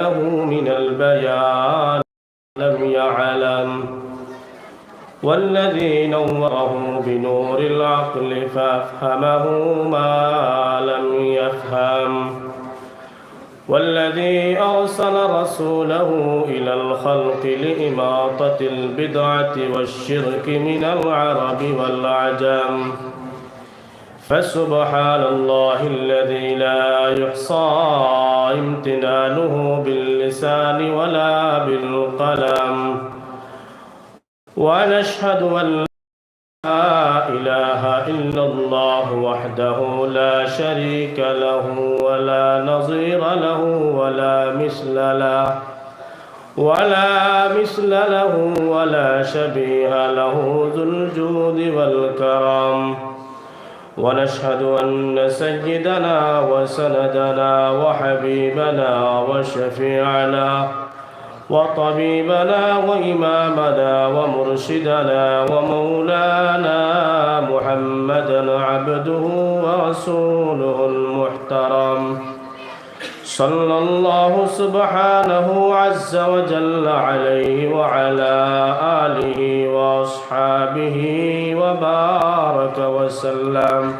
له من البيان لم يعلم والذي نوره بنور العقل فأفهمه ما لم يفهم والذي أرسل رسوله إلى الخلق لإماطة البدعة والشرك من العرب والعجم فسبحان الله الذي لا يحصى امتنانه باللسان ولا بالقلم ونشهد أن لا إله إلا الله وحده لا شريك له ولا نظير له ولا مثل له ولا شبيه له ذو الجود والكرم ونشهد أن سيدنا وسندنا وحبيبنا وشفيعنا وطبيبنا وإمامنا ومرشدنا ومولانا محمدا عبده ورسوله المحترم صلى الله سبحانه عز وجل عليه وعلى آله وأصحابه وبارك وسلم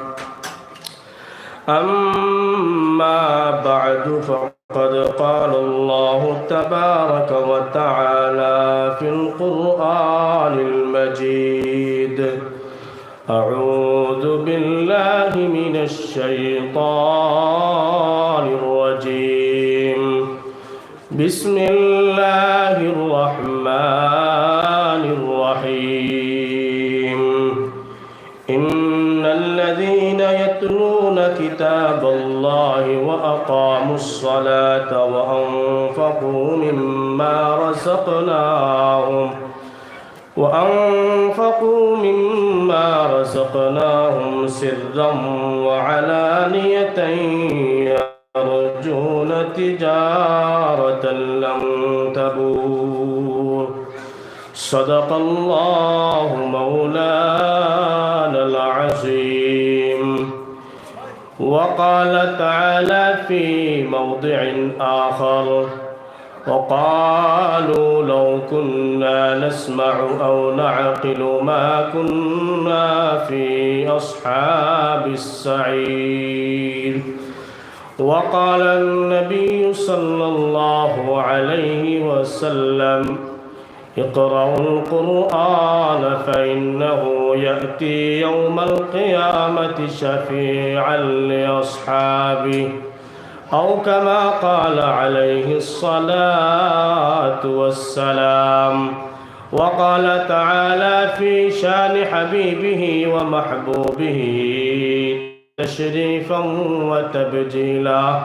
أما بعد فقد قال الله تبارك وتعالى في القرآن المجيد أعوذ بالله من الشيطان الرجيم بسم الله الرحمن الرحيم إن الذين يتلون كتاب الله وأقاموا الصلاة وأنفقوا مما رزقناهم سرا وعلانية يرجون تجارة لن تبور صدق الله مولانا العظيم وقال تعالى في موضع آخر وقالوا لو كنا نسمع أو نعقل ما كنا في أصحاب السعير وقال النبي صلى الله عليه وسلم اقرأوا القرآن فإنه يأتي يوم القيامة شفيعا لأصحابه أو كما قال عليه الصلاة والسلام وقال تعالى في شان حبيبه ومحبوبه تشريفا وتبجيلا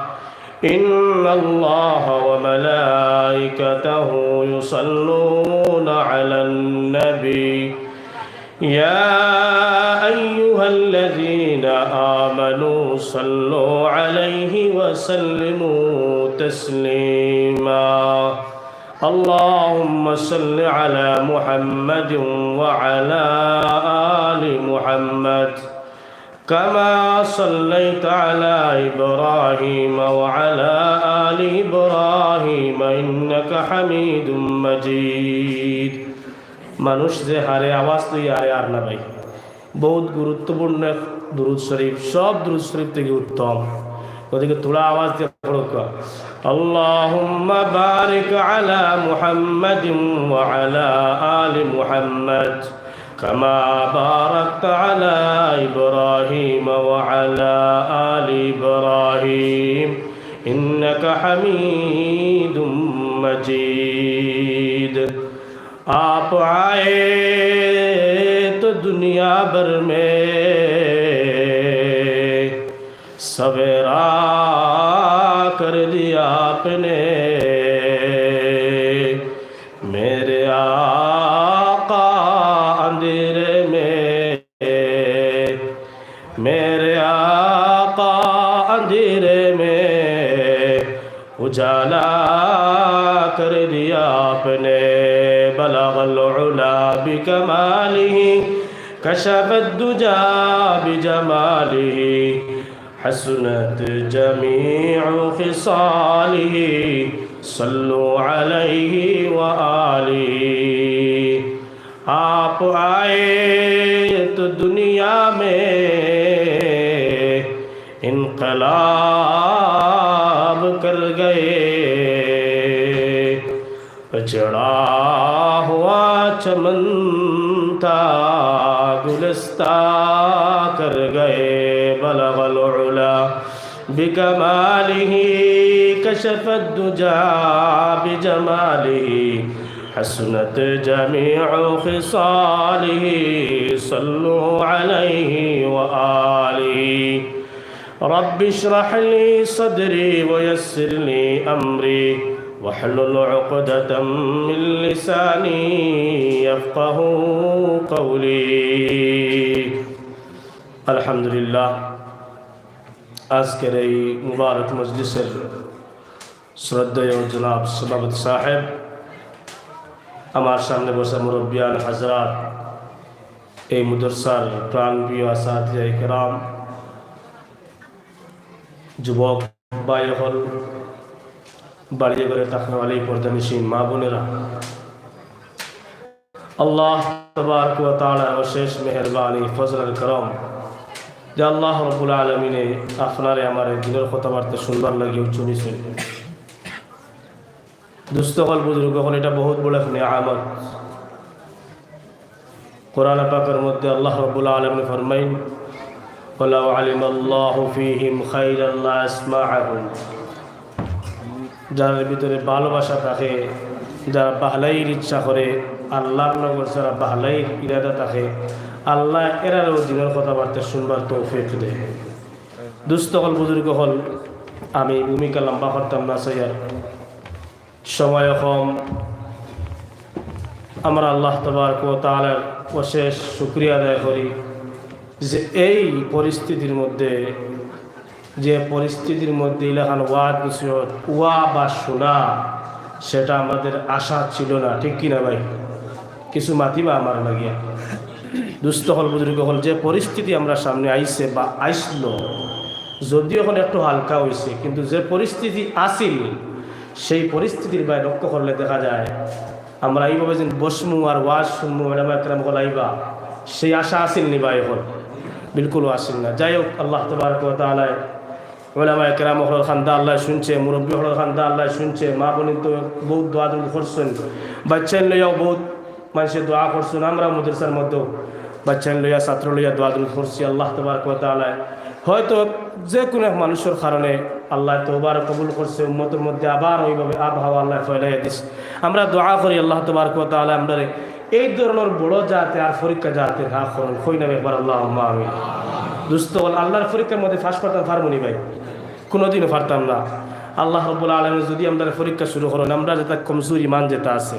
إن الله وملائكته يصلون على النبي يا أيها الذين آمنوا صلوا عليه وسلموا تسليما اللهم صل على محمد وعلى آل محمد كما صليت على إبراهيم وعلى آل إبراهيم إنك حميد مجيد মানুষ যে হারে আওয়াজ তুই আরে আর না ভাই বহুত গুরুত্বপূর্ণ দুরূদ শরীফ সব দুরূদ শরীফ থেকে উত্তম ওদিকে তোলা আওয়াজ দিয়ে পড়ো আল্লাহুম্মা বারিক আলা মুহাম্মাদিন ওয়া আলা আলি মুহাম্মাদ কামা বারাকতা আলা ইব্রাহিম ওয়া আলা আলি ইব্রাহিম ইন্নাকা হামিদুম মাজিদ आप आए तो दुनिया भर में सवेरा कर दिया आपने मेरे आका अंधेरे में मेरे आका अंधेरे में उजाला कर दिया आपने بلغ العلا بكماله كشف الدجى بجماله حسنت جميع خصاله सल्लु अलैहि व आलिहि। आप आए तो दुनिया में इनकलाब कर गए, चढ़ा हुआ चमन था गुलिस्ता कर गए। बलगल उला बिकमालिही कशफत दुजा बिजमालिही हसनत जमीउ खिसालिही सल्लु अलैहि व आलिहि। रब्बि इश्रह ली सदरी व यस्सिर ली अमरी वहलुल उक़दतम मिन लिसानी यफ़क़हू क़ौली। अल्हम्दुलिल्लाह, আজকের এই মুবারক মজলিসের শ্রদ্ধেয় জনাব সভাপতি সাহেব, আমার সামনে বসা মুরব্বিয়ান হাজরাত, এই মুদরসার প্রাণপ্রিয় আসাতিজা ইকরাম, যুবক ভাই হল, বাড়িয়ে ঘরে তাকওয়ালি পর্দানিশীন মা বোনেরা, আল্লাহ তাবারক ওয়া তাআলার অশেষ মেহেরবানি ফজল করম যে আল্লাহ রব্বুল আলমিনে আপনারে আমার দিনের কথাবার্তা শুনবার লাগে চুনিছে। দুস্থ হল বুজুর্গ হল, এটা বহুত বড় এক নিয়ামত। কোরআন পাকের মধ্যে আল্লাহ রব্বুল আলমিন ফরমাইন, ওয়ালাউ আলিমাল্লাহু ফীহিম খাইরান লা আসমাআহুম। যার ভিতরে ভালোবাসা থাকে, যারা বাহলাইয়ের ইচ্ছা করে, আল্লাহর নগর যারা বাহলাইয়ের ইরাদা থাকে, আল্লাহ এরারও দিনের কথাবার্তা শুনবার তৌফিক দেয়। দুস্থ হল বুজুর্গ হল, আমি ভূমিকা লম্বা করতাম না সৈয়ার, সময় কম। আমরা আল্লাহ তাবারক ওয়া তাআলার অশেষ শুকরিয়া আদায় করি যে এই পরিস্থিতির মধ্যে, ইলাকান ওয়াজ নসিহত ওয়া বা শোনা, সেটা আমাদের আশা ছিল না, ঠিক কিনা ভাই? কিছু মাতিবা আমার লাগিয়া। দুস্থ হল বুজুর্গ হল, যে পরিস্থিতি আমরা সামনে আইছে বা আইসলো, যদিও এখন একটু হালকা হয়েছে, কিন্তু যে পরিস্থিতি আসিল সেই পরিস্থিতির বাইরে লক্ষ্য করলে দেখা যায় আমরা এইভাবে যে বসমু আর ওয়াজ শুনবো, ম্যাডাম একরাম হল আইবা, সেই আশা আসিল নি ভাই হল, বিলকুলও আসিল না। যাই হোক, আল্লাহ তাবারক ওয়া তাআলা ওলামা একরাম হল খান্দা আল্লাহ শুনছে, মুরব্বী হল খান্দা আল্লাহ শুনছে, মা বোন তো বহুত দোয়া দোয়া করছেন, বাচ্চা লইয়াও বহুত মানুষের দোয়া করছেন। আমরা মাদ্রাসার মধ্যেও বাচ্চা লইয়া ছাত্র লইয়া দোয়া দূর করছি। আল্লাহ তাবারক ওয়া তাআলা হয়তো যে কোনো এক মানুষের কারণে আল্লাহ তওবার কবুল করছে, উম্মতের মধ্যে আবার ওইভাবে আবহাওয়া আল্লাহ ফয়লাইয়া দিচ্ছে। আমরা দোয়া করি আল্লাহ তাবারক ওয়া তাআলা আমরা এই ধরনের বড় জাতে আর পরীক্ষা জাতে হা করুন, কই না একবার আল্লাহুম্মা আমিন। দুস্থ হল আল্লাহর পরীক্ষার মধ্যে ফাঁস পারতাম পারবনি ভাই, কোনোদিনও পারতাম না। আল্লাহ রব্বুল আলামিন যদি আমরা পরীক্ষা শুরু করেন, আমরা যেটা কমজোর ইমান যেটা আছে,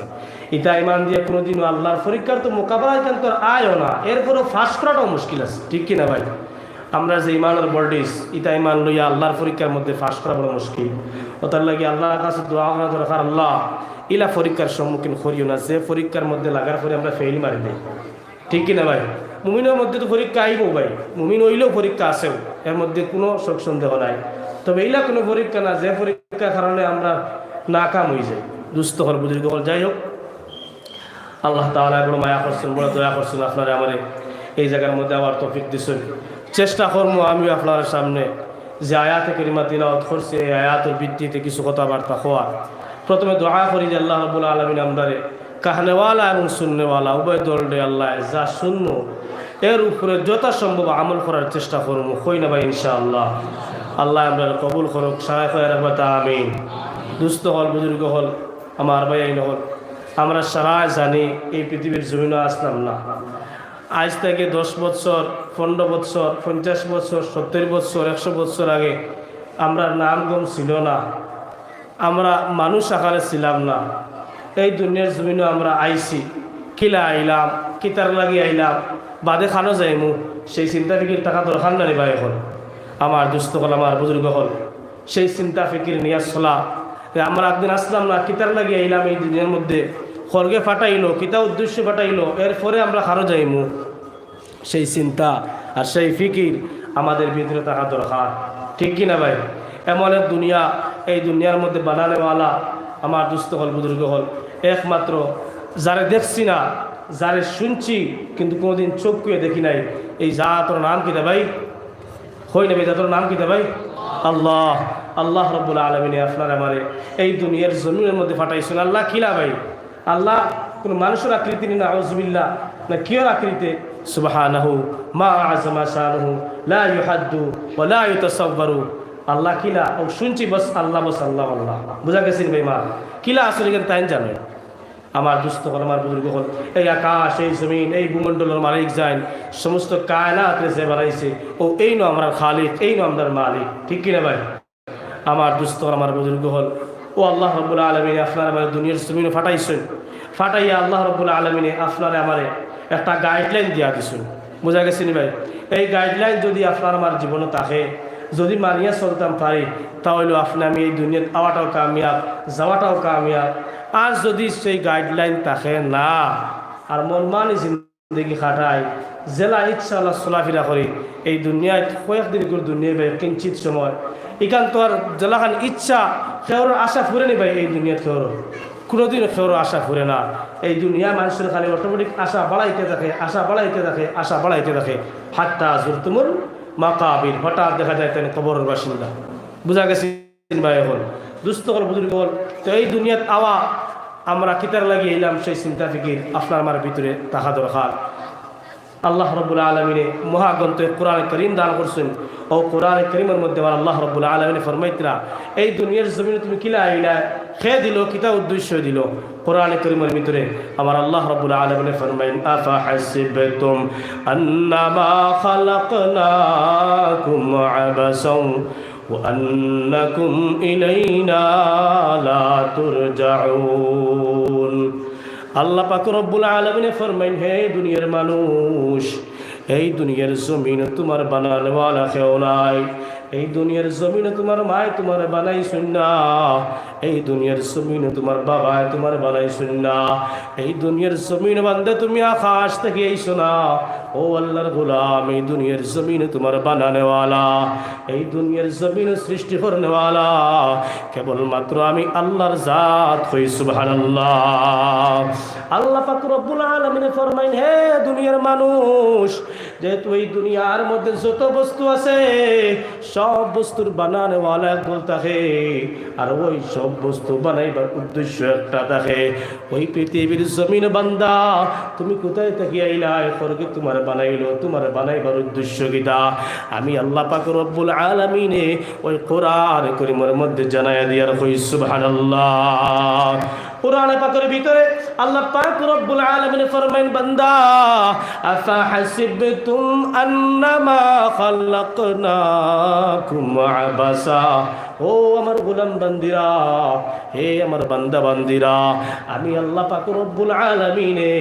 এটা ইমান দিয়ে কোনোদিনও আল্লাহর পরীক্ষার তো মোকাবেলা কিন্তু আয়ও না, এরপরও ফাঁস করাটাও মুশকিল আছে, ঠিক কিনা ভাই? আমরা যে ইমানের বডিস, এটা ইমান লইয়া আল্লাহর পরীক্ষার মধ্যে ফাঁস করা বড় মুশকিল। ওটার লাগে আল্লাহর কাছে দোয়া করা দরকার, আল্লাহ ইলা পরীক্ষার সম্মুখীন করিও না, যে পরীক্ষার মধ্যে লাগার পরে আমরা ফেল মারি দিই, ঠিক কিনা ভাই? মুমিনের মধ্যে তো পরীক্ষা আইব ভাই, মুমিন হইলেও পরীক্ষা আসেও, এর মধ্যে কোনো শোক সন্দেহ নাই। তবে এইলা কোনো পরীক্ষা না যে পরীক্ষার কারণে আমরা নাকাম হয়ে যাই। দুস্থ হল বুজুর্গ হল, যাই হোক, আল্লাহ তাআলা বড় মায়া করছেন, বড় দয়া করছেন, আপনারা আমার এই জায়গার মধ্যে আবার তৌফিক দিচ্ছেন। চেষ্টা করবো আমিও আপনার সামনে যে আয়াতে কারিমা তিলাওয়াত করছি, এই আয়াতের ভিত্তিতে কিছু কথাবার্তা হওয়া। প্রথমে দোয়া করি যে আল্লাহ রাব্বুল আলামিন আমদারে কাহনেওয়ালা এবং শুননেওয়ালা উভয় দলরে আল্লাহ যা শুনবো এর উপরে যথাসম্ভব আমল করার চেষ্টা করবো, কই না ভাই ইনশাআল্লাহ? আল্লাহ আমরা কবুল করুক, সাহায্য রাখবে, আমিন। দুস্থ হল বুজুর্গ হল, আমার ভাই আইন হল, আমরা সারা জানি এই পৃথিবীর জমিনে আসলাম না। আজ থেকে 10 বছর, 15 বছর, 50 বছর, 70 বছর, 100 বছর আগে আমরা নামগম ছিল না, আমরা মানুষ আকারে ছিলাম না। এই দুনিয়ার জমিনে আমরা আইছি, কিলা আইলাম, কিতার লাগি আইলাম, বাদে খানো যাইমু, সেই চিন্তা ফিকির থাকা দরকার না ভাই। এখন আমার দুস্থ হল, আমার বুজুর্গ হল, সেই চিন্তা ফিকির নিয়ে চলা। আমরা একদিন আসলাম না, কিতার লাগি আইলাম, এই দুনিয়ার মধ্যে খড়গে ফাটাইলো, কিতা উদ্দেশ্য ফাটাইলো, এরপরে আমরা খানো যাইমু, সেই চিন্তা আর সেই ফিকির আমাদের ভিতরে থাকা দরকার, ঠিক কিনা ভাই? এমন এক দুনিয়া, এই দুনিয়ার মধ্যে বানানেওয়ালা আমার দুস্থ হল বুজুর্গ হল একমাত্র যারে দেখছি না যারে শুনছি কিন্তু কোনোদিন চোখ কুয়ে দেখি নাই এই জাতর নাম কি দে ভাই হই না ভাই জাতর নাম কি দে ভাই আল্লাহ আল্লাহ রব্বুল আলমিনে আপনার আমারে এই দুনিয়ার জমিনের মধ্যে ফাটাইছেন আল্লাহ খিলা ভাই আল্লাহ কোন মানুষের আকৃতি না আউযুবিল্লাহ না কিয়র আকৃতি সুবহানাহু মা আযমা শানুহু লা ইউহাদ্দু ওয়া লা ইউতাসাব্বারু আল্লাহ কিলা ও শুনছি বস আল্লাহ আল্লাহ বুঝা গেছেন ভাই মা কিলা আসলে কেন তাই জানে আমার দুস্থ হল আমার বুজুর্গ হল এই আকাশ এই জমিন এই ভূমণ্ডলের মালিক যান সমস্ত কায়নাতে যে বানাইছে ও এই নো আমার খালিক এই নো আমার মালিক ঠিক কিনা ভাই আমার দুস্থ হল আমার বুজুর্গ হল ও আল্লাহ রাব্বুল আলামিন আপনার আমার দুনিয়ার জমিনে ফাটাইছেন ফাটাইয়া আল্লাহ রাব্বুল আলামিনে আপনারে আমারে একটা গাইডলাইন দিয়া দিছেন বুঝা গেছেন ভাই এই গাইডলাইন যদি আপনার আমার জীবনে থাকে যদি মানিয়া চলতাম পারি তাহলে আপনি আমি এই দুনিয়াত আওয়াটাও কামিয়াব যাওয়াটাও কামিয়াব আর যদি সেই গাইডলাইন থাকে না আর মন মানি জিন্দগি খাটাই জেলা ইচ্ছা আল্লাহ চলাফেরা করি এই দুনিয়ায় কয়েকদিন করে দুনিয়া ভাই কিঞ্চিত সময় এখান তো আর জেলাখান ইচ্ছা কেউর আশা ফুরে নি ভাই এই দুনিয়াত কেউর কোনোদিন কেউর আশা ফুরে না এই দুনিয়া মানুষের খালি অটোমেটিক আশা বাড়াইতে থাকে আশা বাড়াইতে থাকে আশা বাড়াইতে থাকে হাত্তা জুরতুমুল মাকাবির হঠাৎ দেখা যায় তেন কবরের বাসিন্দা বুঝা গেছে ভাই এখন দুস্থ হল বুজুর্গ হল তো এই দুনিয়াত আওয়া আমরা কিতার লাগিয়ে এলাম সেই চিন্তা ফিকির আপনার আমার ভিতরে থাকা দরকার আল্লাহ রব্বুল আলমিনে মহাগ্রন্থ কোরআন করিম দান করছেন ও কোরআন করিমের মধ্যে আল্লাহ রব্বুল আলমিনে ফরমাইতরা এই দুনিয়ার জমিনে তুমি কিলা আইলা খেয়ে দিল কিতা উদ্দেশ্য দিল কোরআন করিমের ভিতরে আমার আল্লাহ রব্বুল আলমিনে ফরমাইন আফা হাসিবতুম আন্নামা খালাকনাকুম আবাসাও وأنكم إلينا لا ترجعون আল্লাহ পাক রব্বুল আলামিন ফরমাইন হে দুনিয়ার মানুষ এই দুনিয়ার জমিন তোমার বানানোওয়ালা কেউ নাই এই দুনিয়ার জমিনে তোমার মায় তোমার বানাইছেন না এই দুনিয়ার জমিনে তোমার বাবা তোমার বানাইছেন না এই দুনিয়ার জমিন বান্দে তুমি আকাশ থেকে আইছো না ও আল্লাহর গোলাম এই দুনিয়ার জমিনে তোমার বানানোওয়ালা এই দুনিয়ার জমিন সৃষ্টি করনেওয়ালা কেবলমাত্র আমি আল্লাহর জাত হই সুবহানাল্লাহ আল্লাহ পাক রব্বুল আলামিন ফরমাইন হে দুনিয়ার মানুষ যেহেতু এই দুনিয়ার মধ্যে যত বস্তু আছে সব বস্তুর বানানোওয়ালা একদল থাকে আর ওই সব বস্তু বানাইবার উদ্দেশ্য একটা থাকে ওই পৃথিবীর জমিন বান্দা তুমি কোথায় থেকে আইলা স্বর্গে তোমার বানাইলো তোমার বানাইবার উদ্দেশ্য কিটা আমি আল্লাহ পাক রব্বুল আলামিনে ওই কোরআন কারীমের মধ্যে জানায়া দিয়ার কই সুবহানাল্লাহ কোরআন পাকের ভিতরে আল্লাহ পাক রব্বুল আলামিন ফরমাইন বান্দা আফা হাসিবতুম আন্নামা খালাকনাকুম আবাসা ও আমার গোলাম বান্দিরা হে আমার বান্দা বান্দিরা আমি আল্লাহ পাক রব্বুল আলামিনে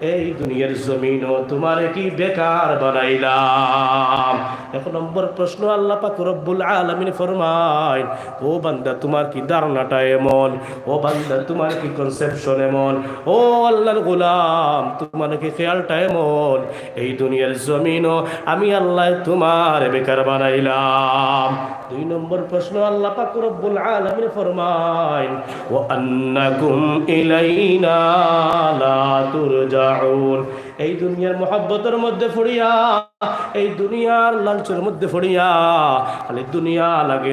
এই দুনিয়ার জমিন তোমার কি বেকার বানাইলাম এক নম্বর প্রশ্ন আল্লাহ পাক রব্বুল আলামিন ফরমায় ও বান্দা তোমার কি ধারণাটা এমন ও বান্দা তোমার কি কনসেপশন এমন ও আল্লাহর গোলাম তোমার কি খেয়ালটা এমন এই দুনিয়ার জমিন আমি আল্লাহ তোমার বেকার বানাইলাম দুই নম্বর প্রশ্ন আল্লাহ পাক রব্বুল আলামিন ফরমায় ওয়া আন্নাকুম ইলাইনা লা তুরজাউন এই দুনিয়ার মহব্বতের মধ্যে পড়িয়া এই দুনিয়ার লালচের মধ্যে পড়িয়া খালি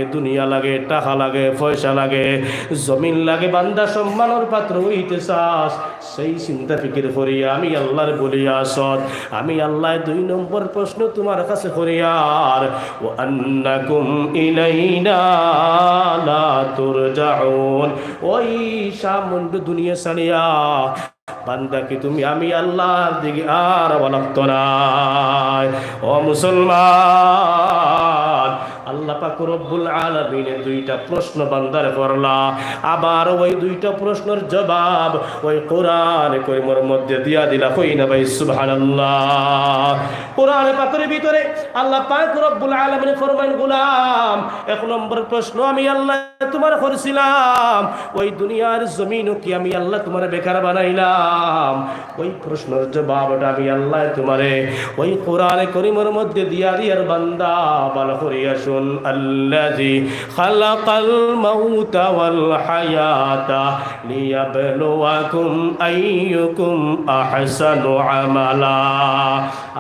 দুনিয়া লাগে টাকা লাগে পয়সা লাগে জমিন লাগে বান্দা সম্মানের পাত্র হইতে চাস সেই চিন্তা ফিকির করিয়া আমি আল্লাহর বলিয়া সৎ আমি আল্লাহ দুই নম্বর প্রশ্ন তোমার কাছে করিয়ার ওয়া আন্নাকুম ইলাইনা লা তুরজাউন ওই সামন্ত দুনিয়া ছাড়িয়া বান্দা কি তুমি আমি আল্লাহর দিকে আর বলতো না ও মুসলমান আল্লাহ পাক রব্বুল আলামিন দুইটা প্রশ্ন বান্দার করলা আবার ওই দুইটা প্রশ্নের জবাব ওই কোরআন কারীমের মধ্যে দিয়া দিলা কই না ভাই সুবহানাল্লাহ কোরআন পাকের ভিতরে আল্লাহ পাক রব্বুল আলামিন ফরমান গোলাম এক নম্বর প্রশ্ন আমি আল্লাহ তোমার করেছিলাম ওই দুনিয়ার জমিন কি আমি আল্লাহ তোমার বেকার বানাইলাম ওই প্রশ্নের জবাবটা আমি আল্লাহ তোমারে ওই কোরআন কারীমের মধ্যে দিয়া দিয়ার বান্দা ভালো করিয়া রাব্বুকুম আল্লাযী খালাকাল মাউতা ওয়াল হায়াতা লিয়াবলুয়াকুম আইয়ুকুম আহসানু আমালা।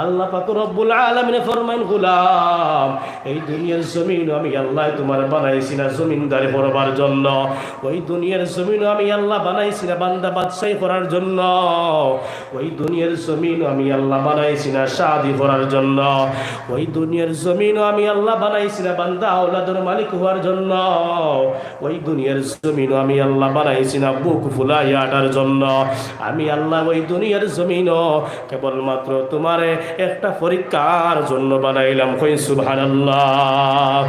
আল্লাহ পাক রব্বুল আলামিন ফরমান, গোলাম এই দুনিয়ার জমিন আমি আল্লাহ তোমার বানাইছি না জমিনদারি করবার জন্য, ওই দুনিয়ার জমিন আমি আল্লাহ বানাইছি না বান্দা বাদশাহী করার জন্য, ওই দুনিয়ার জমিন আমি আল্লাহ বানাইছি না শাদি করার জন্য, ওই দুনিয়ার জমিন আমি আল্লাহ বানাইছি না বান্দা আওলাদের মালিক হওয়ার জন্য, ওই দুনিয়ার জমিন আমি আল্লাহ বানাইছি না বুক ফুলাইয়া আটার জন্য। আমি আল্লাহ ওই দুনিয়ার জমিন কেবলমাত্র তোমারে একটা পরীক্ষার জন্য বানাইলাম। কই সুবহানাল্লাহ।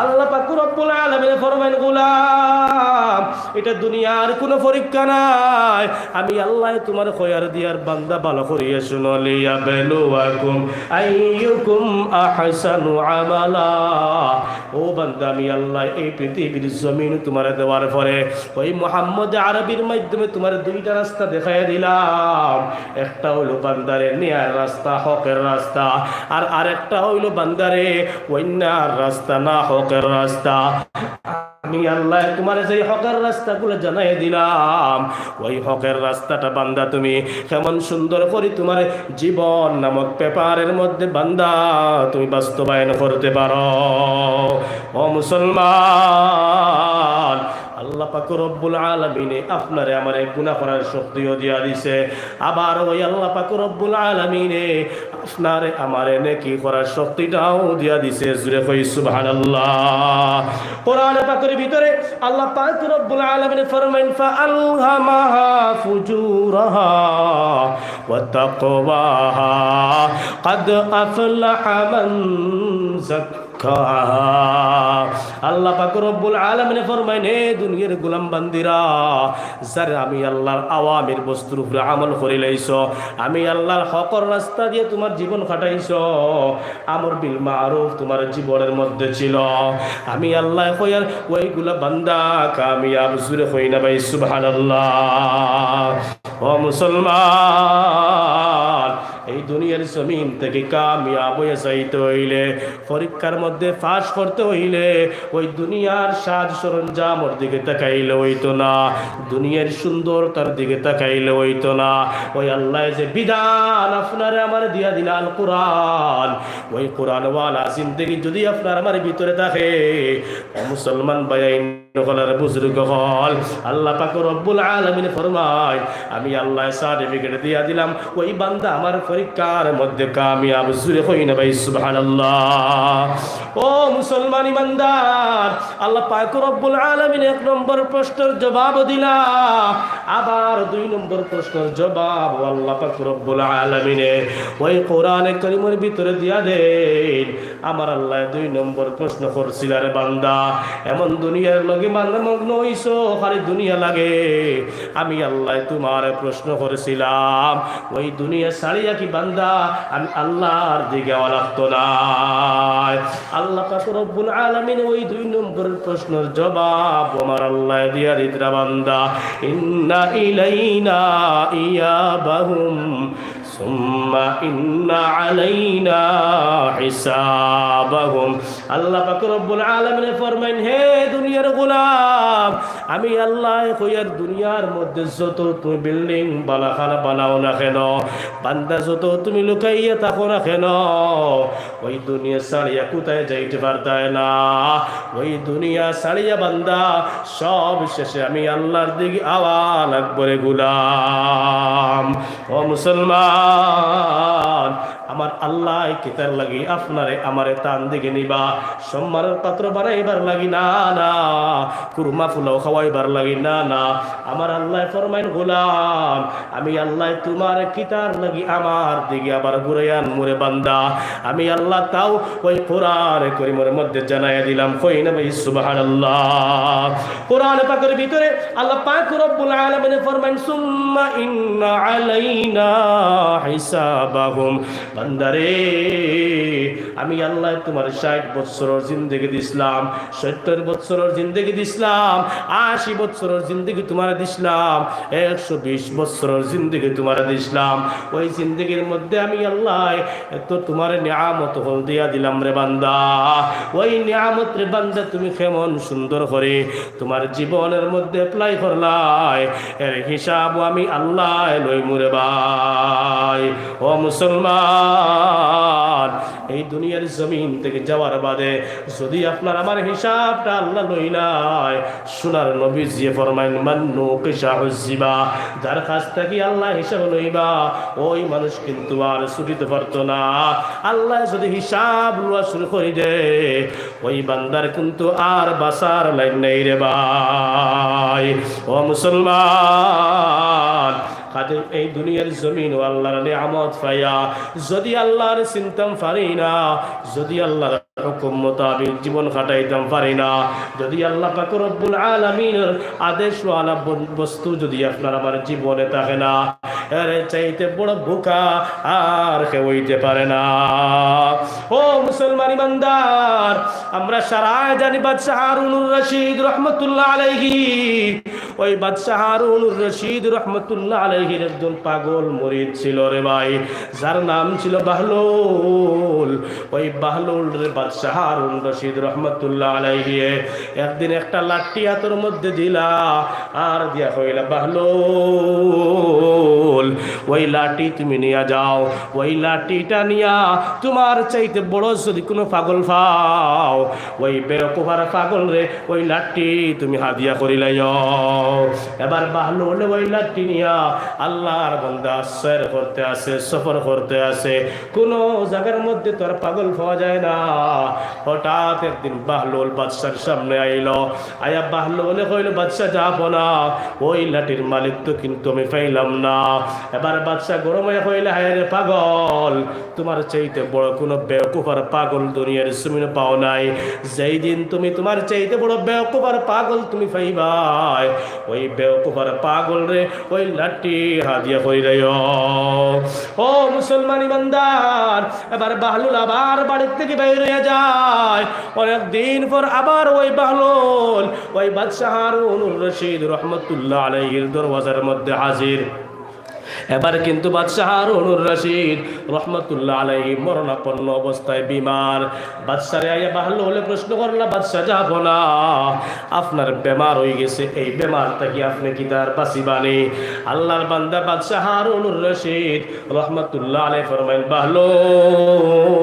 আল্লাহ পাক রব্বুল আলামিন ফরমান, গোলাম এটা দুনিয়ার কোনো পরীক্ষা নাই, আমি আল্লাহ তোমার খয়ার দিয়ার বান্দা ভালো করিয়া শুনো, লিয়াবলুয়াকুম আইয়ুকুম আহসানু আমালা। ও বান্দা আমি আল্লাহ এই পৃথিবীর জমিন তোমার দেওয়ার পরে ওই মুহাম্মদ আরবির মাধ্যমে তোমার দুইটা রাস্তা দেখাইয়া দিলাম। একটা হইল বান্দারে নেয়ার রাস্তা, হকের রাস্তা, আর আরেকটা হইল বান্দারে অন্যার রাস্তা না হকের রাস্তা। আমি আল্লাহ তোমার যে হকের রাস্তাগুলো জানাই দিলাম, ওই হকের রাস্তাটা বান্দা তুমি কেমন সুন্দর করে তোমার জীবন নামক পেপারের মধ্যে বান্দা তুমি বাস্তবায়ন করতে পারো। ও মুসলমান, আল্লাহ পাক রব্বুল আলামিন আপনারে আমারে গুনাহ করার শক্তিও দিয়া দিছে, আবার ওই আল্লাহ পাক রব্বুল আলামিন আপনারে আমারে নেকি করার শক্তিটাও দিয়া দিছে। জুরে কই সুবহানাল্লাহ। কোরআন পাকের ভিতরে আল্লাহ পাক রব্বুল আলামিন ফরমায়েন, ফাআলহামাহা ফুজুরাহা ওয়া তাকওয়াহা ক্বাদ আফলাহা মান যাক্কাহা। আল্লাহ পাক রব্বুল আলামিন ফরমায়েন, হে দুনিয়ার গোলাম বান্দিরা, যারা আমি আল্লাহর আওয়ামির বস্তুর উপরে আমল করে লাইছো, আমি আল্লাহর হকর রাস্তা দিয়ে তোমার জীবন কাটাইছো, আমর বিল মারুফ তোমার জীবনের মধ্যে ছিল, আমি আল্লাহ কইয়ার ওইগুলা বান্দা কামিয়াব। জুরে কই না ভাই সুবহানাল্লাহ। ও মুসলমান, এই দুনিয়ার জমিন থেকে কামিয়াব হয়ে যাইতে হইলে, পরীক্ষার মধ্যে পাস করতে হইলে ওই দুনিয়ার সাজ সরঞ্জামের দিকে তাকাইলে হইতো না, দুনিয়ার সুন্দরতার দিকে তাকাইলে হইতো না। ওই আল্লাহ যে বিধান আপনারে আমার দিয়া দিল আল কোরআন, ওই কোরআন ওয়ালা জিন্দেগি যদি আপনার আমার ভিতরে থাকে, ও মুসলমান ভাই বুজুর্গ হল, আল্লাহ পাক রব্বুল আলামিন ফরমায়, আমি আল্লাহ সার্টিফিকেট দিয়া দিলাম ওই বান্দা আমার পরীক্ষার মধ্যে কামিয়াব। জুরে কই না ভাই সুবহানাল্লাহ। ও মুসলমান ইমানদার, আল্লাহ পাক রব্বুল আলামিন এক নম্বর প্রশ্নের জবাব দিলা, আবার দুই নম্বর প্রশ্নের জবাব আল্লাহ পাক রব্বুল আলামিন ওই কোরআনে কারীমের ভিতরে দিয়া দেন। আমার আল্লাহ দুই নম্বর প্রশ্ন করছিল, রে বান্দা এমন দুনিয়ার লগে বান্দা মগ্ন হইছো, খালি দুনিয়া লাগে, আমি আল্লাহ তোমার প্রশ্ন করেছিলাম ওই দুনিয়া ছাড়িয়া কি বান্দা আমি আল্লাহর দিকে লাগতো না? আল্লাহ পাক রব্বুল আলামিন ওই দুই নম্বরের প্রশ্নের জবাব আমার আল্লাহ দিয়া দিতরা, বান্দা ইন্না ইলাইনা ইয়াবাহুম সুম্মা ইন্না আলাইনা হিসাবাহুম। আল্লাহ পাক রব্বুল আলামিন ফরমাইন, হে দুনিয়ার গোলাম, আমি আল্লাহ কইয়ার দুনিয়ার মধ্যে যত তুমি বিল্ডিং বালাখানা বানাও না কেন, বান্দা যত তুমি লুকাইয়া থাকো না কেন, ওই দুনিয়া ছাড়িয়া কোথায় যাইতে পারতায় না। ওই দুনিয়া ছাড়িয়া বান্দা সব শেষে আমি আল্লাহর দিকে আওয়াজ লাগবে গোলাম। ও মুসলমান, আমার আল্লাহ কিতার লাগি আপনারে আমারে টান দিকে নিবা, সম্মানের পাত্র বানাইবার লাগি না, না কুরমা ফুলাও খাওয়াইবার লাগি না, না। আমার আল্লাহ ফরমাইন, গোলাম আমি আল্লাহ তোমার কিতার লাগি আমার দিকে আবার ঘুরাইয়ান মোরে বান্দা, আমি আল্লাহ তাও ওই কোরআন কারীমের মধ্যে জানাইয়া দিলাম। কই না ভাই সুবহানাল্লাহ। কোরআন পাকের ভিতরে আল্লাহ পাক রব্বুল আলামিন ফরমাইন, সুম্মা ইন্না আলাইনা হিসাবাহুম। বান্দারে আমি আল্লাহ তোমার 60 বছরের জিন্দেগি দিছিলাম, 70 বছরের জিন্দেগি দিছিলাম, 80 বছরের জিন্দেগি তোমার দিছিলাম, 120 বছরের জিন্দেগি তোমার দিছিলাম। ওই জিন্দেগির মধ্যে আমি আল্লাহ এত তোমার নিয়ামত হল দিয়া দিলাম রে বান্দা। ওই নিয়ামত রে বান্দা তুমি কেমন সুন্দর করে তোমার জীবনের মধ্যে অ্যাপ্লাই করলাই, এর হিসাব আমি আল্লাহ লই মুরে ভাই। ও মুসলমান, এই দুনিয়ার জমিন থেকে যাওয়ার বাদে যদি আপনার আমার হিসাবটা আল্লাহ লই নাই, সোনার নবী যে ফরমাইন মান্নু কিসাহুজিবা, যার কাছ থেকে আল্লাহ হিসাব লইবা ওই মানুষ কিন্তু আর ছুটিতে পারতো না। আল্লাহ যদি হিসাব লওয়া শুরু করে দে ওই বান্দার কিন্তু আর বাসার লাইন নেই রে ভাই। ও মুসলমান, কাজে এই দুনিয়ার জমিন ও আল্লাহর নিয়ামত পাইয়া যদি আল্লাহর চিন্তাম পারি না, যদি আল্লাহর হুকুম মোতাবেক জীবন কাটাইতাম পারি না, যদি আল্লাহ পাক রব্বুল আলামিনের আদেশ ওয়ালা বস্তু যদি আপনার আমার জীবনে থাকে না, এর চাইতে বড় বোকা আর কেউ হইতে পারে না। ও মুসলমান ইমানদার, আমরা সারা জানি বাদশাহ হারুনুর রশিদ রহমতুল্লাহ আলাইহি, ওই বাদশাহ হারুনুর রশিদ রহমতুল্লাহ আলাইহির একজন পাগল মুরিদ ছিল রে ভাই, যার নাম ছিল বাহলুল। ওই বাহলুল রে বাদশাহ হারুন রশিদ রহমতুল্লাহ আলাইহি একদিন একটা লাঠি হাতের মধ্যে দিলা আর দিয়া কইলা, বাহলুল ওই লাঠি তুমি নিয়ে যাও, ওই লাঠিটা নিয়া তোমার চাইতে বড় যদি কোনো পাগল পাও, ওই বেরকুফার পাগল রে ওই লাঠি তুমি হাদিয়া করিলাইও। এবার বাহলুল ওই লাঠি নিয়া আল্লাহর বান্দা সফর করতে আসে, সফর করতে আসে, কোনো জায়গার মধ্যে তোর পাগল পাওয়া যায় না। হঠাৎ একদিন বাহলুল বাদশার সামনে আইলো, আয়া বাহলুলে কইল, বাদশা যাব না, ওই লাঠির মালিক তো কিন্তু আমি পাইলাম না। এবার বাদশা গরম হয়ে কইলে, হায় রে পাগল, তোমার চাইতে বড় কোনো বেওকুফার পাগল দুনিয়ার জমিনে পাও নাই। যেই দিন তুমি তোমার চাইতে বড় বেওকুফার পাগল তুমি পাইবাই, ওই বেওকুফার পাগল রে ওই লাঠি হাদিয়া কইরাইও। ও মুসলমান ইমানদার, এবার বাহলুল আবার বাড়ির থেকে বাইরে হয়ে যায়। অনেক দিন পর আবার ওই বাহলুল ওই বাদশাহ হারুনুর রশিদ রহমতুল্লাহ আলাইহির দরওয়াজার মধ্যে হাজির। এবার কিন্তু বাদশাহ হারুনুর রশিদ রহমতুল্লাহ আলাইহি মরণাপন্ন অবস্থায় বিমার। বাদশারে আইয়া বাহলুলে প্রশ্ন করলা, বাদশা যাব না, আপনার বেমার হয়ে গেছে, এই বেমারটা কি আপনি কি তার বাঁচিবানি? আল্লাহর বান্দা বাদশাহ হারুনুর রশিদ রহমতুল্লাহ আলাইহি ফরমাইন, বাহলুল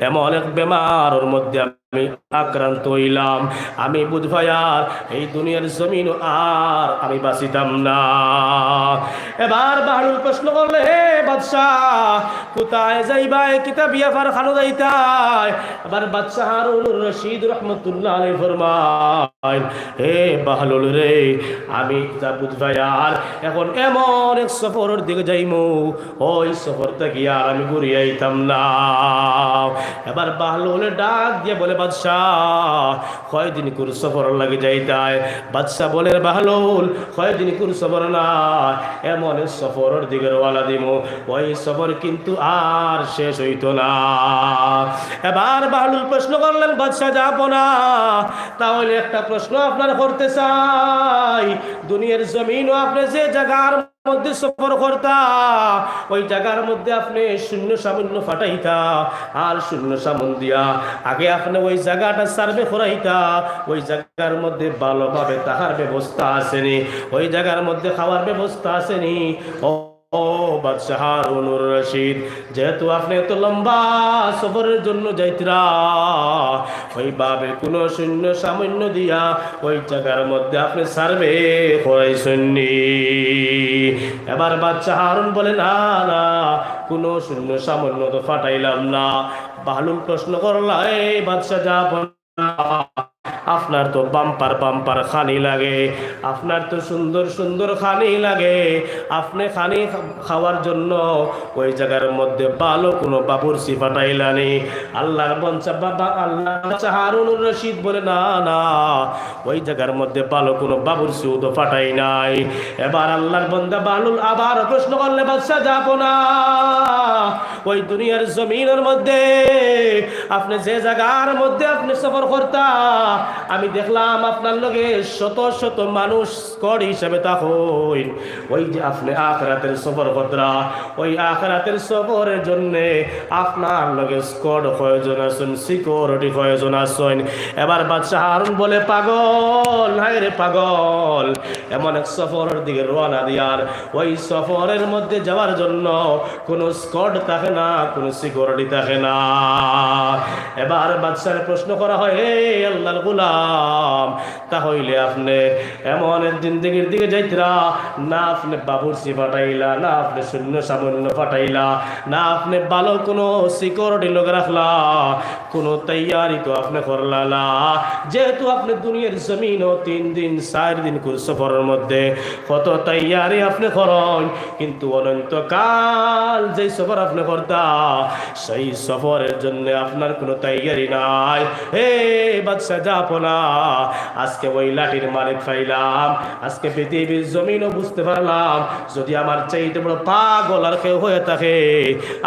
এমন এক বেমারের মধ্যে আমি আক্রান্ত হইলাম, আমি বুঝবাই আর এই দুনিয়ার জমিন আর আমি বাঁচিতাম না। এবার বাহলুল প্রশ্ন করলে, হে বাদশাহ কোথায় যাইবাই, কিতাব ইয়াফার খানো যাইতাই? এবার বাদশাহ হারুনুর রশিদ রহমতুল্লাহ আলাইহি ফরমায়, হে বাহলুল রে, আমি যা বুঝবাই আর এখন এমন এক সফরের দিকে যাইমু, ওই সফরটা কি আর আমি ঘুরে আইতাম না। এবার বাহলুলে ডাক দিয়ে বলে, বাদশাহ কয়দিন করে সফর লাগে যাইতাই? বাদশাহ বলে, বাহলুল কয়দিন করে সফর না, এমন সফরের দিকে রওনা দিমু, ওই সফর কিন্তু আর শেষ হইতো না। এবার বাহলুল প্রশ্ন করলেন, বাদশাহ যাব না, তাহলে একটা প্রশ্ন আপনার করতে চাই, দুনিয়ার জমিনও আপনি যে জায়গার মধ্যে সফর করতা, ওই জায়গার মধ্যে আপনি শূন্য সামান্য ফাটাইতা আর শূন্য সামন দিয়া আগে আপনি ওই জায়গাটা সার্ভে করাইতা, ওই জায়গার মধ্যে ভালোভাবে তাহার ব্যবস্থা আসেনি, ওই জায়গার মধ্যে খাওয়ার ব্যবস্থা আসেনি। ও বাদশাহ হারুনুর রশিদ, যেহেতু আপনি এত লম্বা সফরের জন্য যাইতরা, ওইভাবে কোনো শূন্য সামান্য দিয়া ওই জায়গার মধ্যে আপনি সার্ভে করাইছেননি। এবার বাদশাহ হারুন বলে, না না, কোনো শূন্য সামান্য তো ফাটাইলাম না। বাহলুল প্রশ্ন করলা, এই বাদশাহ যাব না, আপনার তো বাম্পার বাম্পার খানি লাগে, আপনার তো সুন্দর সুন্দর খানি লাগে, আপনি খানি খাওয়ার জন্য ওই জায়গার মধ্যে ভালো কোনো বাবুর্চি পাঠাইলানি। আল্লাহর বঞ্চা বাবা আল্লাহ হারুনুর রশিদ বলে না না, ওই জায়গার মধ্যে ভালো কোনো বাবুর্চিও তো পাঠাই নাই। এবার আল্লাহর বন্দা বালুল আবার প্রশ্ন করলে বাদশাহ যাবো না, ওই দুনিয়ার জমিনের মধ্যে আপনি যে জায়গার মধ্যে আপনি সফর করতা, আমি দেখলাম আপনার লগে শত শত মানুষ স্কোয়াড হিসেবে থাকুন। ওই যে আপনি আখিরাতের সফর করতা, ওই আখিরাতের সফরের জন্য আপনার লগে স্কোয়াড কয়জন আছেন, সিকিউরিটি কয়জন আছেন। এবার বাদশাহ হারুন বলে পাগল, হায় রে পাগল, এমন এক সফরের দিকে রওনা দিয়ার, ওই সফরের মধ্যে যাওয়ার জন্য কোনো স্কোয়াড থাকে না, কোনো সিকিউরিটি থাকে না। এবার বাদশার প্রশ্ন করা হয়, হে আল্লাহর গোলাম, তাহলে আপনি এমন জিন্দেগির দিকে যাইতরা না, আপনি বাবুর্চি পাঠাইলা না, আপনি সৈন্য সামান্য পাঠাইলা না, আপনি ভালো কোনো সিকিউরিটি লোক রাখলা, কোনো তৈয়ারি তো আপনি করলা না। যেহেতু আপনি দুনিয়ার জমিন 3 দিন 4 দিন সফরের মধ্যে কত তৈয়ারি আপনি করেন, কিন্তু অনন্তকাল যে সফর আপনি করতা, সেই সফরের জন্য আপনার কোনো তৈয়ারি নাই। হে বাদশাহ জাপনা, আজকে ওই লাঠির মালিক পাইলাম, আজকে পৃথিবীর জমিনও বুঝতে পারলাম, যদি আমার চাইতে বড় পাগল আর কেউ হয়ে থাকে,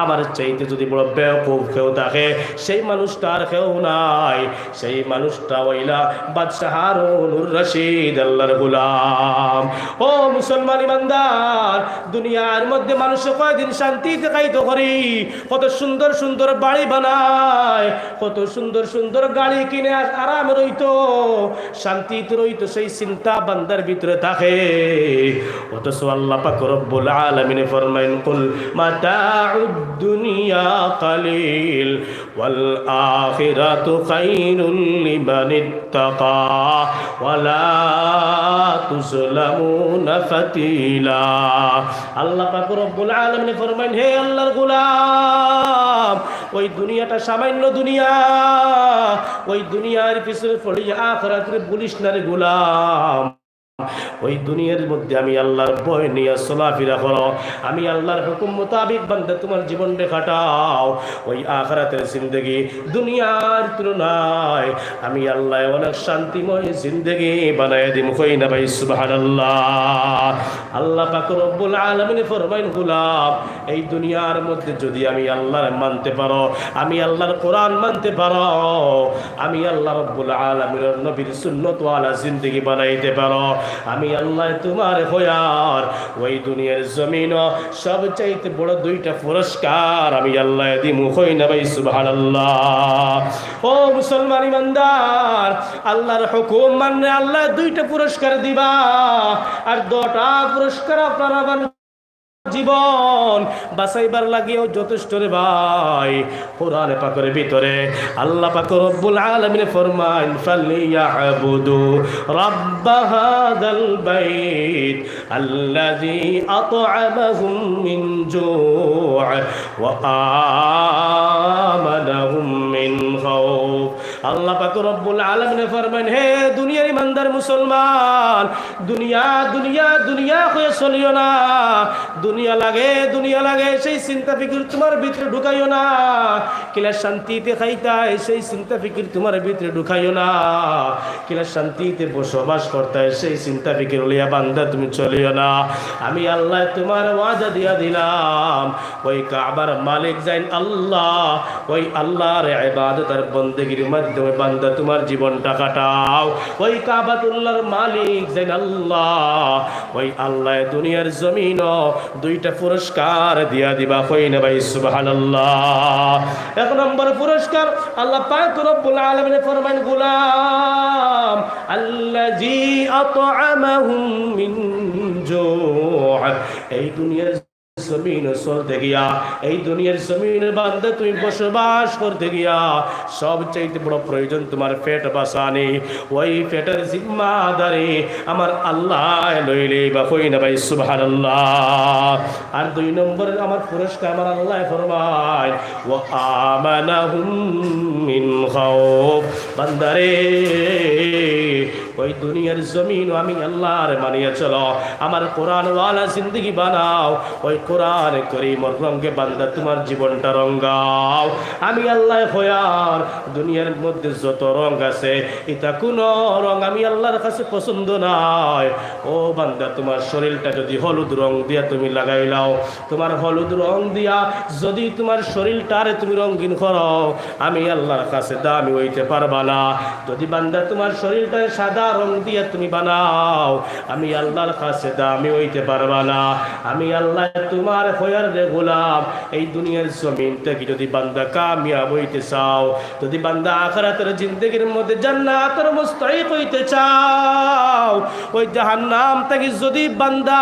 আমার চাইতে যদি বড় বেওকুফ কেউ থাকে, সেই মানুষটা আর কেউ নাই, সেই মানুষটা ওইলা বাদশাহ হারুনুর রশিদ আল্লাহর গোলাম। ও মুসলমান ইমানদার, দুনিয়ার মধ্যে মানুষ কয়দিন শান্তিতে খাইতে করি, কত সুন্দর সুন্দর বাড়ি বানায়, কত সুন্দর সুন্দর গাড়ি কিনে আরামে রইতো, শান্তিতে রইতো, সেই চিন্তা বান্দার ভিতরে থাকে। অথচ আল্লাহ পাক রব্বুল আলামিন ফরমায়েন, কুল মাতাউদ দুনিয়া কালিল ওয়াল আখিরাতু খায়রুল লিমান ইত্তাকা ওয়ালা তুজলামুনা ফাতিলা। আল্লাহ পাক রব্বুল আলামিন ফরমায়েন, হে আল্লাহর গোলাম, ওই দুনিয়াটা সামান্য দুনিয়া, ওই দুনিয়ার পিছনে পড়িয়া আখিরাতে বলিস না রে গোলাম। ওই দুনিয়ার মধ্যে আমি আল্লাহর ভয় নিয়ে চলাফেরা করো, আমি আল্লাহর হুকুম মোতাবিক বান্দা তোমার জীবনটা কাটাও। ওই আখিরাতের জিন্দেগি দুনিয়ার তুলনায় আমি আল্লাহ অনেক শান্তিময় জিন্দেগি বানায় দিম। কই না ভাই সুবহানাল্লাহ। আল্লাহ পাক রব্বুল আলামিন ফরমাইন, গোলাম, এই দুনিয়ার মধ্যে যদি আমি আল্লাহর মানতে পারো, আমি আল্লাহর কোরআন মানতে পারো, আমি আল্লাহ রব্বুল আলামিনের নবীর সুন্নত ওয়ালা জিন্দেগি বানাইতে পারো, আমি আল্লাহ তোমার হয়ার ওই দুনিয়ার জমিন সবচাইতে বড় 2টা পুরস্কার আমি আল্লাহ দিমু। কই না ভাই সুবহানাল্লাহ। ও মুসলমান ইমানদার, আল্লাহর হুকুম মানে আল্লাহ 2টা পুরস্কার দিবা, আর 2টা পুরস্কার আপনারা জীবন বাঁচাইবার লাগিও যথেষ্ট রে ভাই। কোরআনে পাকের ভিতরে আল্লাহ পাক রব্বুল আলামিন ফরমান, ফালিয়াবুদু রাব্ব হাযাল বাইত আল্লাযী আত'আমাহুম মিন জু' ওয়া আমানাহুম মিন খাউফ। আল্লাহ পাক রব্বুল আলামিন ফরমান, হে দুনিয়ার ইমানদার মুসলমান, দুনিয়া দুনিয়া দুনিয়া হয়ে চলিও না, দুনিয়া লাগে দুনিয়া লাগে সেই চিন্তা ফিকির তোমার ভিতরে ঢুকাইও না, কিলা শান্তিতে খাইতায় সেই চিন্তা ফিকির তোমার ভিতরে ঢুকাইও না, কিলা শান্তিতে বসবাস করতে সেই চিন্তা ফিকির লইয়া বান্দা তুমি চলিও না। আমি আল্লাহ তোমার ওয়াদা দিয়া দিলাম, ওই কাবার মালিক যাইন আল্লাহ, ওই আল্লাহর ইবাদত আর বন্দেগীর মাধ্যমে বান্দা তোমার জীবনটা কাটাও। ওই কাবাতুল্লাহর মালিক যাইন আল্লাহ, ওই আল্লাহ দুনিয়ার জমিন 2টা পুরস্কার দিয়া দিবা। কই না ভাই সুবহানাল্লাহ। 1 নম্বর পুরস্কার আল্লাহ পাক রব্বুল আলামিন ফরমান, গোলাম আল্লাযী আত'আমাহুম মিন জু', এই দুনিয়ার জমিন চলতে গিয়া, এই দুনিয়ার জমিন বান্দা তুমি বসবাস করতে গিয়া সবচেয়ে বড় প্রয়োজন তোমার পেট বাঁচানি। ওই পেটের জিম্মাদারি আমার আল্লাহ লইলে বা কই না ভাই সুবহানাল্লাহ। আর 2 নম্বরের আমার পুরস্কার আমার আল্লাহ ফরমায় ওয়া আমানাহুম মিন খাউফ। বান্দারে ওই দুনিয়ার জমিন আমি আল্লাহর মানিয়ে চলো, আমার কোরআন ওয়ালা জিন্দগি বানাও, ওই কোরআন করিমর রঙে বান্দা তোমার জীবনটা রঙাও। আমি আল্লাহ হয়ার দুনিয়ার মধ্যে যত রং আছে এটা কোনো রং আমি আল্লাহর কাছে পছন্দ নয়। ও বান্দা তোমার শরীরটা যদি হলুদ রং দিয়া তুমি লাগাই লাও, তোমার হলুদ রং দিয়া যদি তোমার শরীরটারে তুমি রঙিন করো, আমি আল্লাহর কাছে দামি হইতে পারবা না। যদি বান্দা তোমার শরীরটারে সাদা রং দিয়ে তুমি বানাও, আমি আল্লাহর কাছে দামি হইতে পারবা না। আমি আল্লাহ তোমার হয়ার রে গোলাম। এই দুনিয়ার জমিন থেকে যদি বান্দা কামিয়াব হইতে চাও, যদি বান্দা আখিরাতের জিন্দেগির মধ্যে জান্নাতের মুস্তাহিক হইতে চাও, ওই জাহান্নাম থেকে যদি বান্দা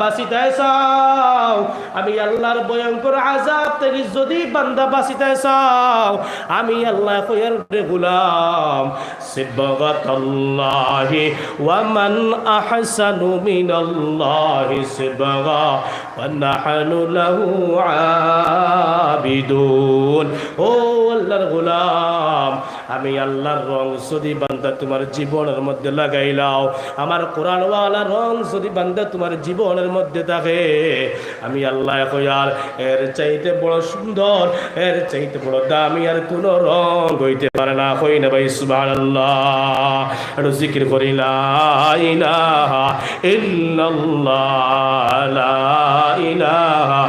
বাঁচিতে চাও, আমি আল্লাহর ভয়ঙ্কর আযাব থেকে যদি বান্দা বাঁচিতে চাও, আমি আল্লাহ হয়ার রে গোলাম। সিবগাতাল্লাহি ওয়া মান আহসানু মিনাল্লাহি সিবগা ওয়া নাহনু লাহু আবিদুন। ও আল্লাহর গোলাম, আমি আল্লাহর রং যদি বান্দা তোমার জীবনের মধ্যে লাগাইলাও, আমার কোরআন ওয়ালা রং যদি বান্দা তোমার জীবনের মধ্যে থাকে, আমি আল্লাহ কয়ার এর চাইতে বড় সুন্দর, এর চাইতে বড় দামি আর কোন রং হইতে পারে না। কই না ভাই সুবহানাল্লাহ। একটু জিকির করি লা ইলাহা ইল্লাল্লাহ, লা ইলাহা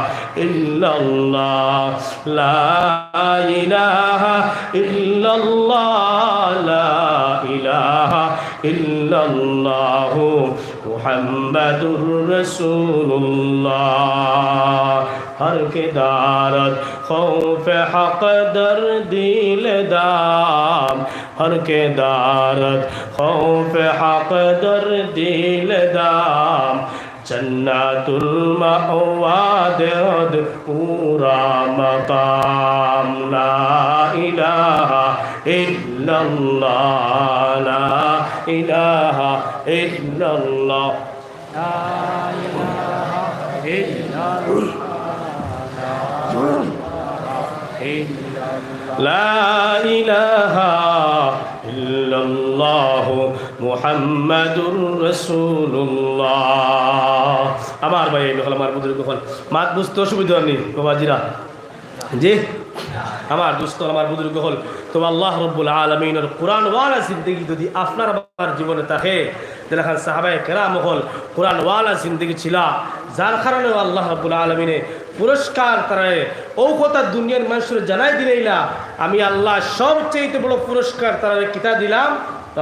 ইল্লাল্লাহ, লা ইলাহা ইল্লাল্লাহ, লা ইলাহা ইল্লাল্লাহ মুহাম্মাদুর রাসূলুল্লাহ। हर के दारत खौफ हक दर दिल दाम, हर के दारत खौफ हक दर दिल दाम, जन्नतुल मअवा देद पूरा मकाम। ला इलाहा इल्लल्लाह, ला इलाहा इल्लल्लाह, ला इलाहा इल्लल्लाह, লা ইলাহা ইল্লাল্লাহ মুহাম্মাদুর রাসূলুল্লাহ। আমার ভাই হল আমার বুজুর্গ হল মাত বুঝতে অসুবিধা নেই বাবাজিরা, জি আমার দুস্থ আমার বুজুর্গ হল। তো আল্লাহ রাব্বুল আলামিনের কোরআন ওয়ালা জিন্দেগি যদি আপনার আমার জীবনে থাকে, দেখেন সাহাবায়ে কেরাম হল কোরআন ওয়ালা জিন্দেগি ছিল, যার কারণে আল্লাহ রাব্বুল আলামিনে পুরস্কার তারা ও কথা দুনিয়ার মানুষের জানাই দিলেইলা, আমি আল্লাহ সবচেয়ে বড় পুরস্কার তারা কিতা দিলাম,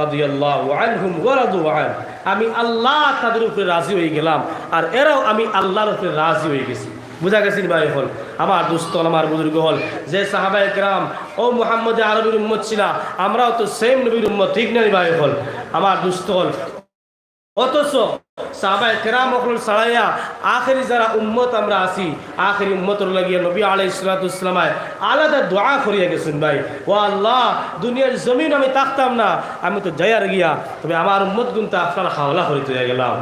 রাদিয়াল্লাহু আনহুম ওয়া রাদু আন। আমি আল্লাহ তাদের উপরে রাজি হয়ে গেলাম, আর এরাও আমি আল্লাহর উপরে রাজি হয়ে গেছি। বুঝা গেছেন ভাই হল আমার দুস্থ আমার বুজুর্গ হল, যে সাহাবায়ে কেরাম ও মুহাম্মদ আরবির উম্মত ছিল, আমরাও তো সেম নবীর উম্মত, ঠিক না ভাই হল আমার দুস্থ হল। অথচ সাহাবায়ে কেরাম হল ছাড়াইয়া আখেরি যারা উম্মত আমরা আছি, আখেরি উম্মতর লাগিয়া নবী আলাইহিস সালাতু ওয়াস সালাম আলাদা দোয়া করিয়া গেছেন ভাই, ও আল্লাহ দুনিয়ার জমিন আমি থাকতাম না, আমি তো যাইয়ার গিয়া, তবে আমার উম্মত গুনতে আপনার হাওলা করিতে গেলাম।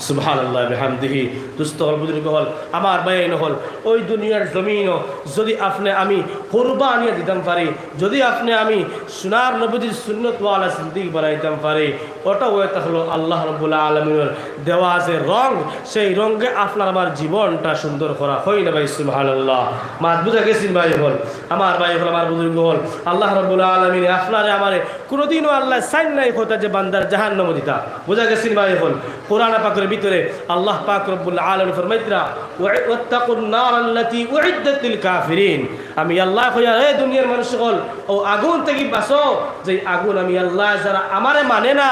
সুবহানাল্লাহ বিহামদিহি। দুস্থ হল বুজুর্গ হল আমার বাইন হল, ওই দুনিয়ার জমিনও যদি আপনি আমি কুরবানিয়া দিতাম পারি, যদি আপনি আমি সোনার নবীর সুন্নত ওয়ালা জিন্দেগি বানাইতাম পারি, ওটাও এটা হলো আল্লাহ রাব্বুল আলামিনের দেওয়া যে রং, সেই রঙে আপনার আমার জীবনটা সুন্দর করা হয় না ভাই সুবহানাল্লাহ। মাত বুঝা গেছেন ভাই হল আমার ভাই হল আমার বুজুর্গ হল, আল্লাহ রাব্বুল আলামিন আপনারে আমারে কোনোদিনও আল্লাহ সাইন নাই কথা যে বান্দার জাহান্নাম দিতা। বুঝা গেছেন ভাই হল কোরআন পাকের ভিতরে আল্লাহ পাক রব্বুল আলামিন ফরমাইতরা ওয়াত্তাকুন নার আল্লাতী উইদ্দাত লিল কাফিরিন। আমি আল্লাহ কইয়া এই দুনিয়ার মানুষ হল ও আগুন থেকে বাঁচো, যে আগুন আমি আল্লাহ যারা আমারে মানে না,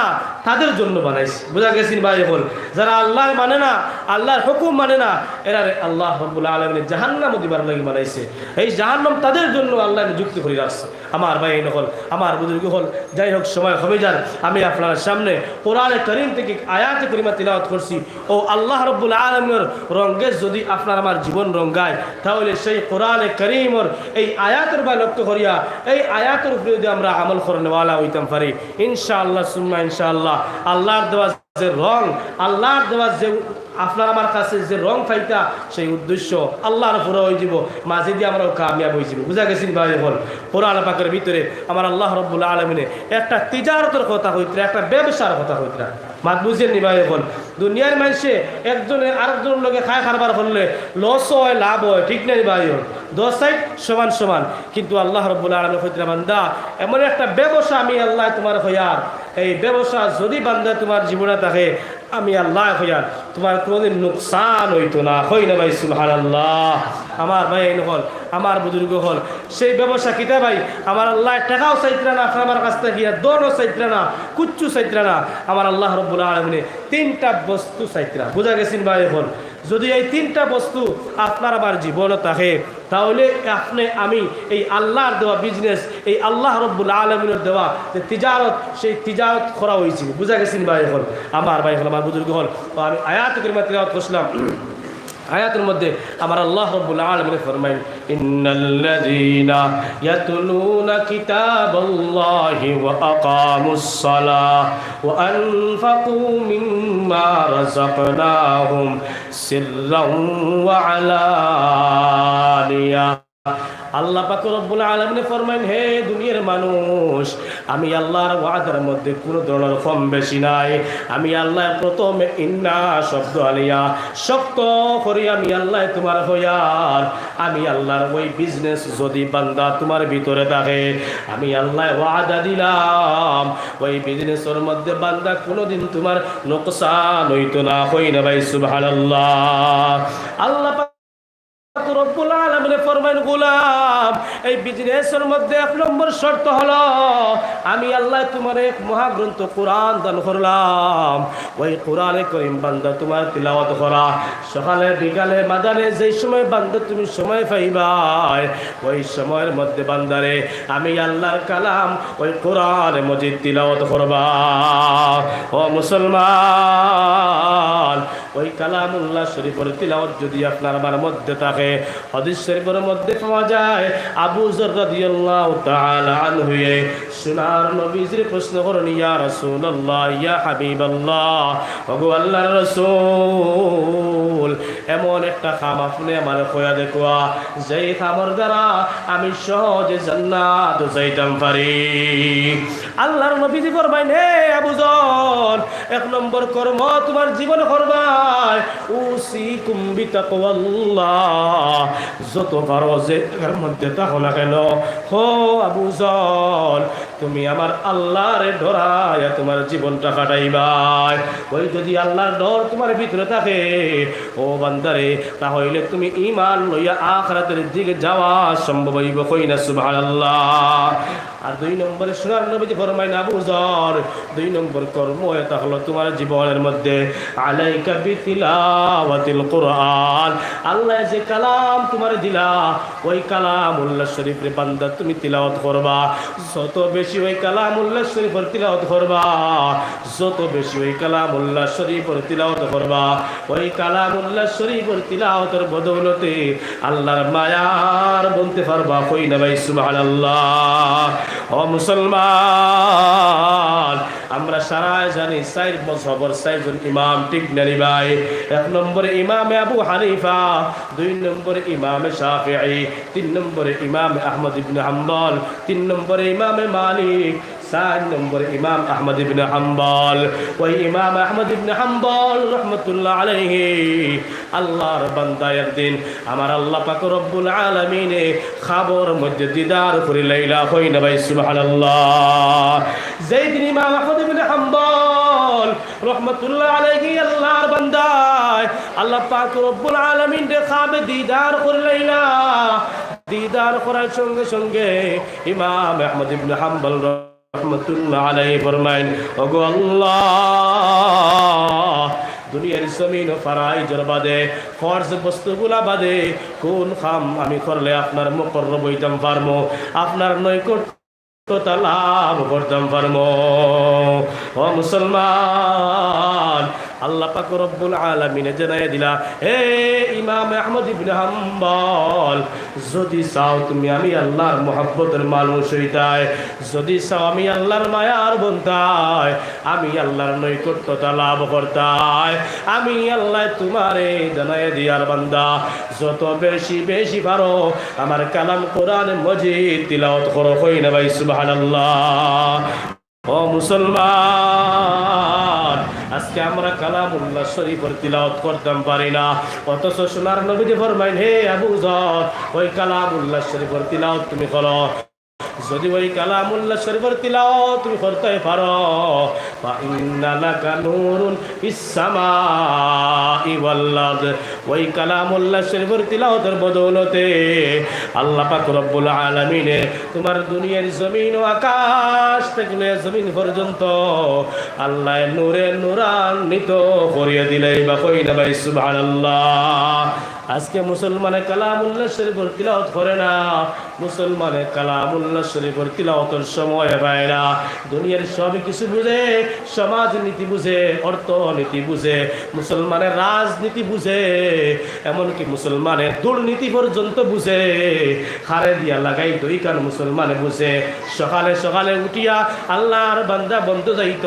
তাদের জন্য বানাইছে। বুঝা গেছেন ভাই? বল যারা আল্লাহ মানে না, আল্লাহর হুকুম মানে না, এরা আল্লাহ রাব্বুল আলামিন জাহান্নাম দিবার লাগি বানাইছে। এই জাহান্নাম তাদের জন্য আল্লাহ নিযুক্ত করে রাখছে। আমার ভাই নকল, আমার বুজুর্গ হল, যাই হোক সময় কমে যান, আমি আপনার সামনে কোরআনে কারীম থেকে আয়াতে কারিমা তিলাওয়াত করছি। ও আল্লাহ রাব্বুল আলামিনের রঙে যদি আপনার আমার জীবন রঙায়, তাহলে সেই কোরআনে কারীমের এই আয়াতের বা লক্ষ্য করিয়া এই আয়াতের উপরে যদি আমরা আমল করনেওয়ালা হইতাম পারি, ইনশাআল্লাহ সুম্মা ইনশাআল্লাহ আল্লাহর দেওয়া যে রং, আল্লাহর দেওয়া যে আপনার আমার কাছে যে রং পাইতা, সেই উদ্দেশ্য আল্লাহর পুরো হয়ে যাব, মাঝে দিয়ে আমরাও কামিয়াব হয়ে যাব। বুঝা গেছেন ভাই? বল কোরআন পাকের ভিতরে আমার আল্লাহ রাব্বুল আলামিনে একটা তিজারতের কথা হইতরা, একটা ব্যবসার কথা হইতরা। মাত বুঝেন নি ভাই? বল দুনিয়ার মানুষে একজনের আরেকজনের লগে খায় খারবার করলে লস হয় লাভ হয়, ঠিক নাই ভাই? বল দশ সাইড সমান সমান, কিন্তু আল্লাহ রাব্বুল আলামিন হইতরা বান্দা এমন একটা ব্যবসা আমি আল্লাহ তোমার হইয়ার, এই ব্যবসা যদি বান্দা তোমার জীবনে থাকে, আমি আল্লাহ হইয়ার তোমার কোনোদিন নুকসান হইতো না। হই না ভাই? সুবহানাল্লাহ। আমার ভাই হল, আমার বুজুর্গ হল, সেই ব্যবসা কিতা ভাই? আমার আল্লাহ টাকাও চাইতরা না, আমার কাছ থেকে দনও চাইতরা না, কুচ্ছু চাইতরা না। আমার আল্লাহ রাব্বুল আলামিনে তিনটা বস্তু চাইতরা। বুঝা গেছেন ভাই? হল যদি এই তিনটা বস্তু আপনার আমার জীবনে থাকে, তাহলে আপনি আমি এই আল্লাহর দেওয়া বিজনেস, এই আল্লাহ রাব্বুল আলামিনের দেওয়া যে তিজারত, সেই তিজারত করা হয়েছে। বুঝা গেছেন ভাই? হল আমার ভাই হল, আমার বুজুর্গ হল, আমি আয়াত কারিমা তিলাওয়াত করছিলাম। আয়াতের মধ্যে আমার আল্লাহ রাব্বুল আলামিন ফরমায়েন, ইন্নাল্লাযীনা ইয়াতলুনা কিতাবাল্লাহি ওয়া আকামুস সালাহ ওয়া আনফাকু মিম্মা রাযাকনাহুম সিররান ওয়া আলানিয়া। আল্লাহ পাক রব্বুল আলামিন ফরমায়েন, হে দুনিয়ার মানুষ, আমি আল্লাহর ওয়াদার মধ্যে কোনো ধরনের কম বেশি নাই। আমি আল্লাহ প্রথমে ইন্না শব্দ আলিয়া শক্ত করি, আমি আল্লাহ তোমার হইয়ার। আমি আল্লাহর ওই বিজনেস যদি বান্দা তোমার ভিতরে থাকে, আমি আল্লাহ ওয়াদা দিলাম ওই বিজনেসের মধ্যে বান্দা কোনোদিন তোমার নোকসান হইতো না। হই না ভাই? সুবহানাল্লাহ। আল্লাহ রব্বুল আলামিন ফরমান, গোলাম এই বিজনেসের মধ্যে এক নম্বর শর্ত হলো, আমি আল্লাহ তোমার এক মহাগ্রন্থ কোরআন দান করলাম। ওই কোরআনে কারীম বান্দা তোমার তিলাওয়াত করা, সকালে বিকালে মাদানে যেই সময় বান্দা তুমি সময় পাইবাই, ওই সময়ের মধ্যে বান্দারে আমি আল্লাহর কালাম ওই কোরআনে মজিদ তিলাওয়াত করবা। ও মুসলমান, ওই কালামুল্লাহ শরীফের তিলাওয়াত যদি আপনার আমার মধ্যে থাকে, হাদিস শরীফের মধ্যে পাওয়া যায়, আবু যর রাদিয়াল্লাহু তাআলা আনহু সোনার নবীজির প্রশ্ন করেন, ইয়া রাসূলুল্লাহ, ইয়া হাবিবাল্লাহ, ওগো আল্লাহর রাসূল, এমন একটা কাম আপনি আমার কইয়া দেখোয়া, যেই কামের দ্বারা আমি সহজে জান্নাত যাইতাম পারি। আল্লাহর নবীজি ফরমাইন, হে আবু যর, এক নম্বর কর্ম তোমার জীবন করবাই, উসিকুম বিতাকওয়াল্লাহ, যত পারো যে এর মধ্যে থাকো না কেন, হো আবু যর, তুমি আমার আল্লাহর ডরায়া তোমার জীবনটা কাটাইবাই। ওই যদি আল্লাহর ডর তোমার ভিতরে থাকে ও বান্দারে, তাহলে তুমি ঈমান লইয়া আখিরাতের দিকে যাওয়া সম্ভব হইব। কই না সুবহানাল্লাহ। আর দুই নম্বরে সোনার নবীজি ফরমাইন, আবু যর, দুই নম্বর কর্ম এটা হলো তোমার জীবনের মধ্যে আলাইকা বিতিলাওয়াতিল কুরআন, আল্লাহ যে কালাম তোমার দিলা, ওই কালামুল্লাহ শরীফের বান্দা তুমি তিলাওয়াত করবা। যত বেশি ওই কালামুল্লাহ শরীফের তিলাওয়াত করবা, যত বেশি ওই কালামুল্লাহ শরীফের তিলাওয়াত করবা, ওই কালামুল্লাহ শরীফের তিলাওয়াতের বদৌলতে আল্লাহর মায়ার বলতে পারবা। কই না ভাই? সুবহানাল্লাহ। ও মুসলমান, আমরা সারা জানি চার মযহবের চারজন ইমাম, ঠিক না ভাই? এক নম্বরে ইমামে আবু হানিফা, দুই নম্বরে ইমামে শাফিঈ, তিন নম্বরে ইমামে আহমদ ইবনে হাম্বল, তিন নম্বরে ইমামে মালিক, চার নম্বরে ইমাম আহমদ ইবনে হাম্বল। ওই ইমাম আহমদ ইবনে হাম্বল রহমতুল্লাহ আলাইহি আল্লাহর বান্দা একদিন আমার আল্লাহ পাক রব্বুল আলামিনে খাবর মধ্যে দিদার করে লাইলা। হই না ভাই? সুবহানাল্লাহ। যেই দিন ইমাম আহমদ ইবনে হাম্বল রহমতুল্লাহ আলাইহি আল্লাহর বান্দা আল্লাহ পাক রব্বুল আলামিন রে খাবে দিদার করে লাইলা, দিদার করার সঙ্গে সঙ্গে ইমাম আহমদ ইবনে হাম্বল রহমাতুল্লাহ আলাইহি ফরমায়েন, ওগো আল্লাহ, দুনিয়ার জমিন ও ফারাইজের বাদে ফরজ বস্তুগুলা বাদে কোন কাম আমি করলে আপনার মুকররব হইতাম পারমো, আপনার নৈকট্যতা লাভ করতাম পারমো। ও মুসলমান, আল্লাহ পাক রব্বুল আলামিন জানাইয়া দিলা, হে ইমাম আহমদ ইবনে হাম্বল, যদি চাও তুমি আমি আল্লাহর মহব্বতের মানুষ হইতাই, যদি চাও আমি আল্লাহর মায়ার বন্ধাই, আমি আল্লাহর নৈকট্যতা লাভ করতাই, আমি আল্লাহ তোমারে জানাইয়া দিয়ার বান্দা, যত বেশি বেশি পারো আমার কালাম কোরআন মজিদ তিলাওয়াত করো। কই না ভাই সুবহানাল্লাহ। ও মুসলমান, আজকে আমরা কালামুল্লাহ শরীফের তিলাওয়াত করতাম পারি না, অথচ সোনার নবীজি ফরমাইন, হে আবু যর, ওই কালামুল্লাহ শরীফের তিলাওয়াত তুমি করো। যদি ওই কালামুল্লাহ শরীফের তিলাওয়াত তুমি করতে পারো, ফা ইন্না লাকা নূরুন ফিস সামাই ওয়াল আরদ, ওই কালামুল্লাহ শরীফের তিলাওয়াতের বদৌলতে আল্লাহ পাক রব্বুল আলামিন তোমার দুনিয়ার জমিন ও আকাশ থেকে জমিন পর্যন্ত আল্লাহ নূরে নূরান্বিত করিয়ে দিলেই বা কই না ভাই সুবহানাল্লাহ। আজকে মুসলমানে কালামুল্লাহ শরীফের তিলাওয়াত করে না, মুসলমানে কালামুল্লাহ শরীফের তিলাওয়াতের সময় পায় না। দুনিয়ার সব কিছু বুঝে, সমাজ নীতি বুঝে, অর্থনীতি বুঝে, মুসলমানের রাজনীতি বুঝে, এমনকি মুসলমানের দুর্নীতি পর্যন্ত বুঝে। হারে দিয়া লাগাই দুই কান মুসলমানে বুঝে। সকালে সকালে উঠিয়া আল্লাহর বান্দা বন্ধ যাইত,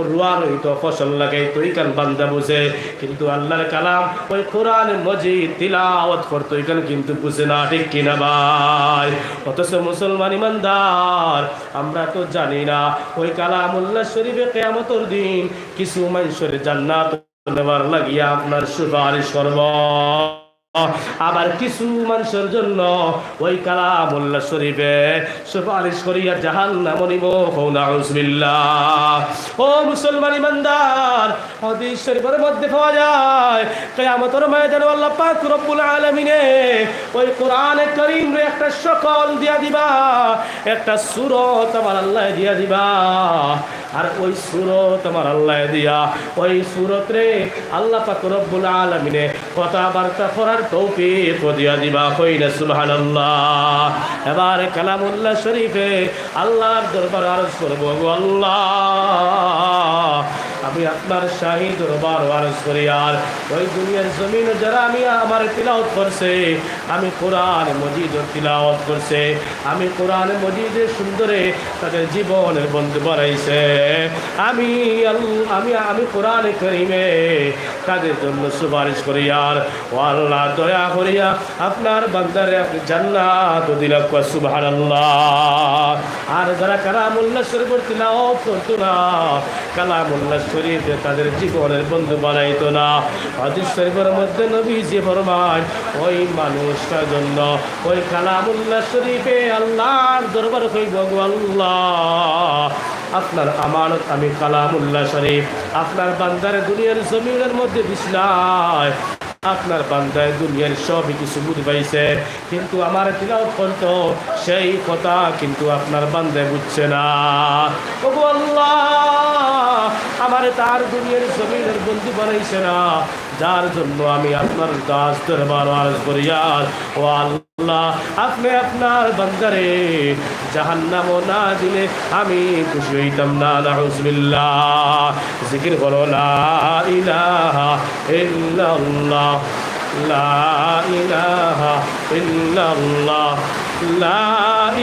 রুয়া রইত, ফসল লাগাই দুই কান বান্দা বুঝে, কিন্তু আল্লাহর কালাম ওই কোরআন মজিদ তিলাওয়াত করতো এখানে কিন্তু বুঝে না, ঠিক কিনা ভাই? অথচ মুসলমান ইমানদার আমরা তো জানি না ওই কালামুল্লাহ শরীফে কিয়ামতের দিন কিছু মানুষের জান্নাত নেবার লাগিয়া আপনার সুপারিশ করব, আবার কিছু মানুষের জন্য ওই কালামুল্লাহ শরীফে সুপারিশ করিয়া জাহান্নাম নিব। নাউজুবিল্লাহ। ও মুসলমান ইমানদার, হাদিস শরীফের মধ্যে পাওয়া যায় কিয়ামতের ময়দানে আল্লাহ পাক রব্বুল আলামিন ওই কোরআনে কারীম রে একটা সকল দিয়া দিবা, একটা সূরা আমার আল্লাহ দিয়া দিবা, আর ওই সূরা আমার আল্লাহ দিয়া ওই সূরাত রে আল্লাহ পাক রব্বুল আলামিন কথাবার্তা করার তৌফিক দিয়া দিবা। কই না সুবহানাল্লাহ। এবার কালামুল্লাহ শরীফে আল্লাহর দরবারে আরজ করব, আল্লাহ আমি আপনার শাহী দরবার আরজ করি, আর ওই দুনিয়ার জমিন যারা আমি আমার তিলাওয়াত করছে, আমি কোরআন মজিদ তিলাওয়াত করছে, আমি কোরআন মজিদে সুন্দরে তাদের জীবনের বন্ধু বানাইছে, আমি আমি কোরআন কারীমে তাদের জন্য সুপারিশ করি, আর ও আল্লাহ দয়া করিয়া আপনার বান্দারে আপনি জান্নাত দিলা। সুবহানাল্লাহ। আর যারা কালামুল্লাহ শরীফের তিলাওয়াত করতো না, কালামুল্লাহ শরীফে তাদের জীবনের বন্ধু বানাইতো না, হাদিস শরীফের মধ্যে নবীজি ফরমান ওই মানুষটার জন্য ওই কালামুল্লাহ শরীফে আল্লাহর দরবারে কইব, আল্লাহ আপনার আমানত আমি কালামুল্লাহ শরীফ আপনার বান্দারে দুনিয়ার জমিনের মধ্যে বিছনায়, আপনার বান্দায় দুনিয়ার সব কিছু বুঝ পাইছে, কিন্তু আমার তিলাওয়াত করতো সেই কথা কিন্তু আপনার বান্দায় বুঝছে না। ওগো আল্লাহ, আমার তার দুনিয়ার জমিনের বন্ধু বানাইছে না, যার জন্য আমি আপনার দাস দরবার আরজ করি, ও আল্লাহ আপনি আপনার বান্দারে জাহান্নাম না দিলে আমি খুশি হইতাম না। নাউজুবিল্লাহ। জিকির করো লা ইলাহা ইল্লাল্লাহ, লা ইলাহা ইল্লাল্লাহ, লা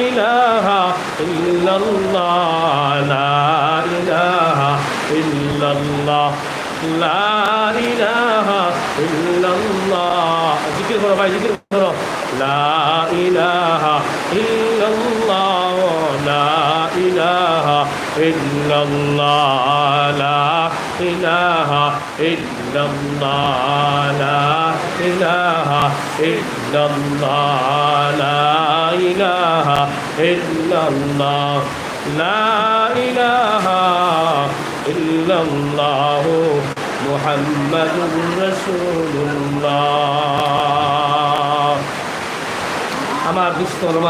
ইলাহা ইল্লাল্লাহ, লা ইলাহা ইল্লাল্লাহ, লা ইলাহা ইল্লাল্লাহ। জিকির করো ভাই, জিকির করো, লা ইলাহা ইল্লাল্লাহ, লা ইলাহা ইল্লাল্লাহ, লা ইলাহা ইল্লাল্লাহ, লা ইলাহা ইল্লাল্লাহ, লা ইলাহা ইল্লাল্লাহ, লা ইলাহা ইল্লাল্লাহ মুহাম্মাদুর রাসূলুল্লাহ। আমার দুস্থ